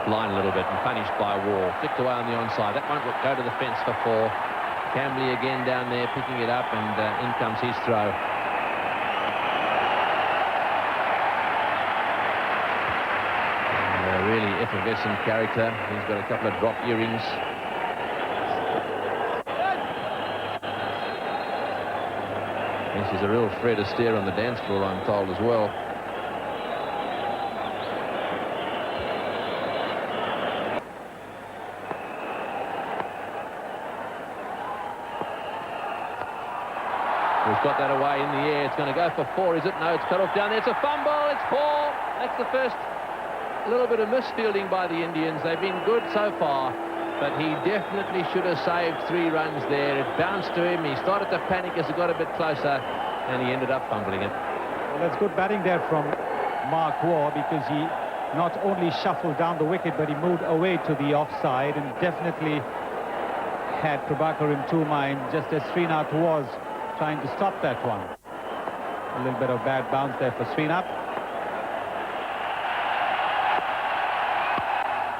line a little bit and punished by Waugh. Flicked away on the onside. That won't go to the fence for 4. Camberley again down there picking it up, and in comes his throw. And a really effervescent character. He's got a couple of drop earrings. This is a real Fred Astaire on the dance floor, I'm told, as well. He's got that away in the air. It's going to go for 4, is it? No, it's cut off down there. It's a fumble. It's 4. That's the first little bit of misfielding by the Indians. They've been good so far, but he definitely should have saved 3 runs there. It bounced to him. He started to panic as it got a bit closer, and he ended up fumbling it. Well, that's good batting there from Mark Waugh, because he not only shuffled down the wicket, but he moved away to the offside and definitely had Prabhakar in 2 minds, just as Srinath was trying to stop that one. A little bit of bad bounce there for Srinath.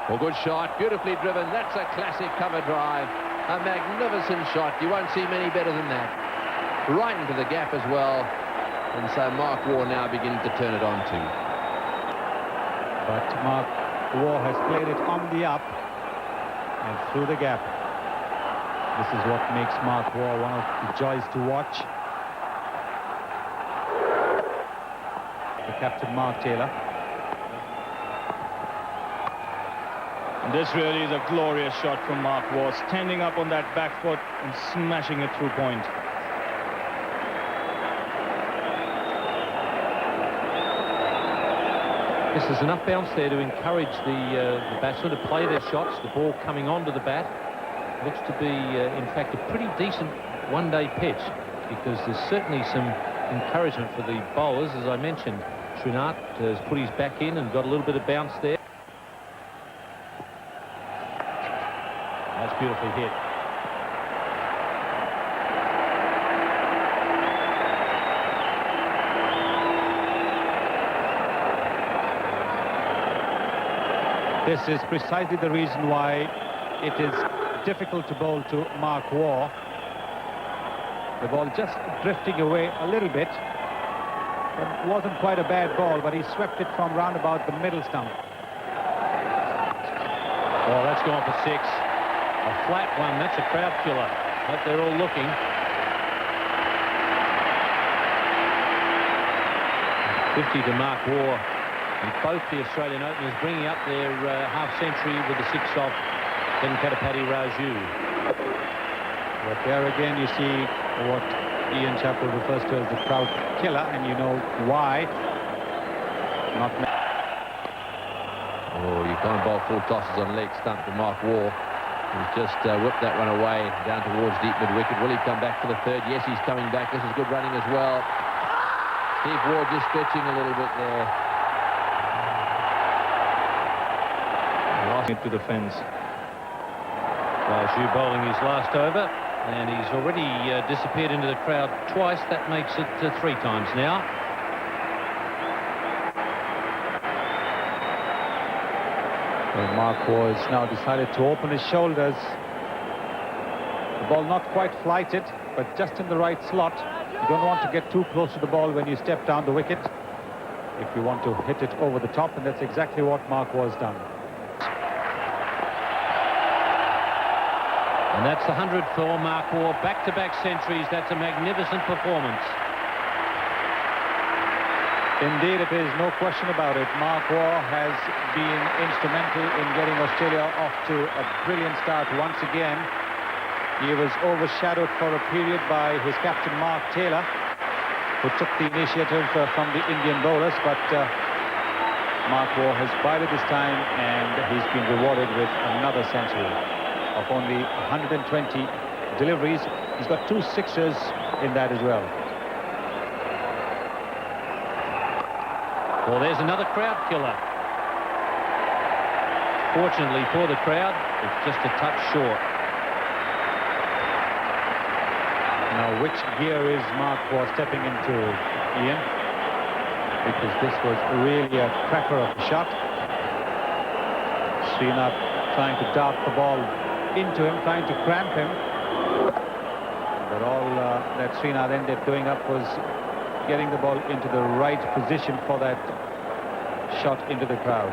Well, good shot, beautifully driven. That's a classic cover drive. A magnificent shot. You won't see many better than that. Right into the gap as well. And so Mark Waugh now beginning to turn it on too. But Mark Waugh has played it on the up and through the gap. This is what makes Mark Waugh one of the joys to watch. The captain, Mark Taylor. And this really is a glorious shot from Mark Waugh, standing up on that back foot and smashing it through point. Yes, there's enough bounce there to encourage the batsmen to play their shots. The ball coming onto the bat. Looks to be, in fact, a pretty decent one-day pitch, because there's certainly some encouragement for the bowlers. As I mentioned, Srinath has put his back in and got a little bit of bounce there. That's beautifully hit. This is precisely the reason why it is difficult to bowl to Mark Waugh. The ball just drifting away a little bit. It wasn't quite a bad ball, but he swept it from round about the middle stump. Oh, that's gone for 6. A flat one. That's a crowd killer. But they're all looking. .50 to Mark Waugh. And both the Australian openers bringing up their half-century with the 6 off Venkatapathy Raju. But there again you see what Ian Chappell refers to as the crowd killer, and you know why. Oh, you can't bowl full tosses on leg stump to Mark Waugh. He's just whipped that one away down towards deep mid-wicket. Will he come back for the 3rd? Yes, he's coming back. This is good running as well. Steve Waugh just stretching a little bit there. Lost it to the fence. Raju bowling his last over, and he's already disappeared into the crowd twice. That makes it 3 times now. Well, Mark Waugh has now decided to open his shoulders. The ball not quite flighted, but just in the right slot. You don't want to get too close to the ball when you step down the wicket, if you want to hit it over the top, and that's exactly what Mark Waugh has done. And that's the 100th for Mark Waugh. Back-to-back centuries. That's a magnificent performance. Indeed, it is no question about it. Mark Waugh has been instrumental in getting Australia off to a brilliant start once again. He was overshadowed for a period by his captain, Mark Taylor, who took the initiative from the Indian bowlers, but Mark Waugh has bided his time, and he's been rewarded with another century. Of only 120 deliveries, he's got 2 sixers in that as well. Well, there's another crowd killer. Fortunately for the crowd, it's just a touch short. Now, which gear is Mark Waugh stepping into, Ian? Because this was really a cracker of a shot. Srinath trying to dart the ball into him, trying to cramp him. But all that Srinath ended doing up was getting the ball into the right position for that shot into the crowd.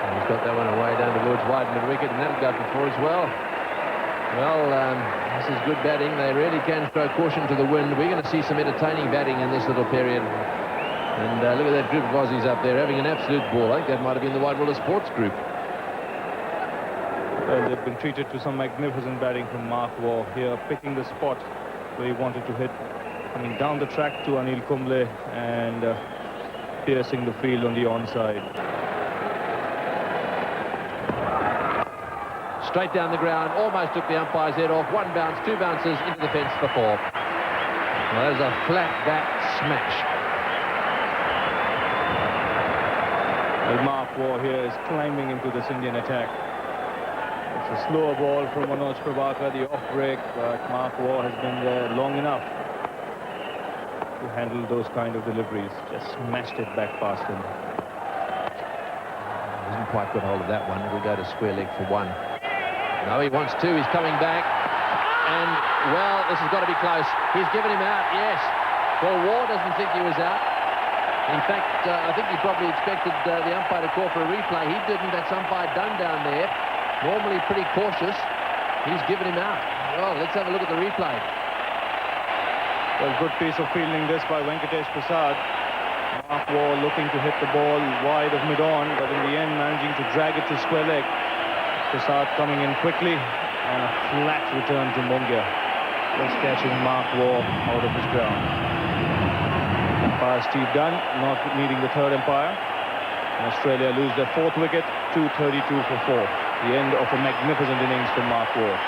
And he's got that one away down towards wide mid-wicket, and that'll go for 4 as well. Well, this is good batting. They really can throw caution to the wind. We're going to see some entertaining batting in this little period. And look at that group of Aussies up there having an absolute ball. I think that might have been the White Water Sports group. Well, they've been treated to some magnificent batting from Mark Waugh here, picking the spot where he wanted to hit, coming down the track to Anil Kumble and piercing the field on the onside. Straight down the ground, almost took the umpire's head off. 1 bounce, 2 bounces into the fence for 4. Well, there's a flat bat smash. Well, Mark Waugh here is climbing into this Indian attack. It's a slower ball from Manoj Prabhakar, the off break, but Mark Waugh has been there long enough to handle those kind of deliveries. Just smashed it back past him. Hasn't quite got hold of that one. It'll go to square leg for 1. No, he wants 2. He's coming back. And, well, this has got to be close. He's given him out, yes. Well, Waugh doesn't think he was out. In fact, I think he probably expected the umpire to call for a replay. He didn't. That's umpire done down there. Normally pretty cautious. He's given him out. Well, let's have a look at the replay. Well, good piece of fielding this by Venkatesh Prasad. Mark Waugh looking to hit the ball wide of mid-on, but in the end managing to drag it to square leg. Prasad coming in quickly and a flat return to Mungia, just catching Mark Waugh out of his ground. Umpire Steve Dunn not needing the third umpire. And Australia lose their 4th wicket, 232 for 4. The end of a magnificent innings from Mark Waugh.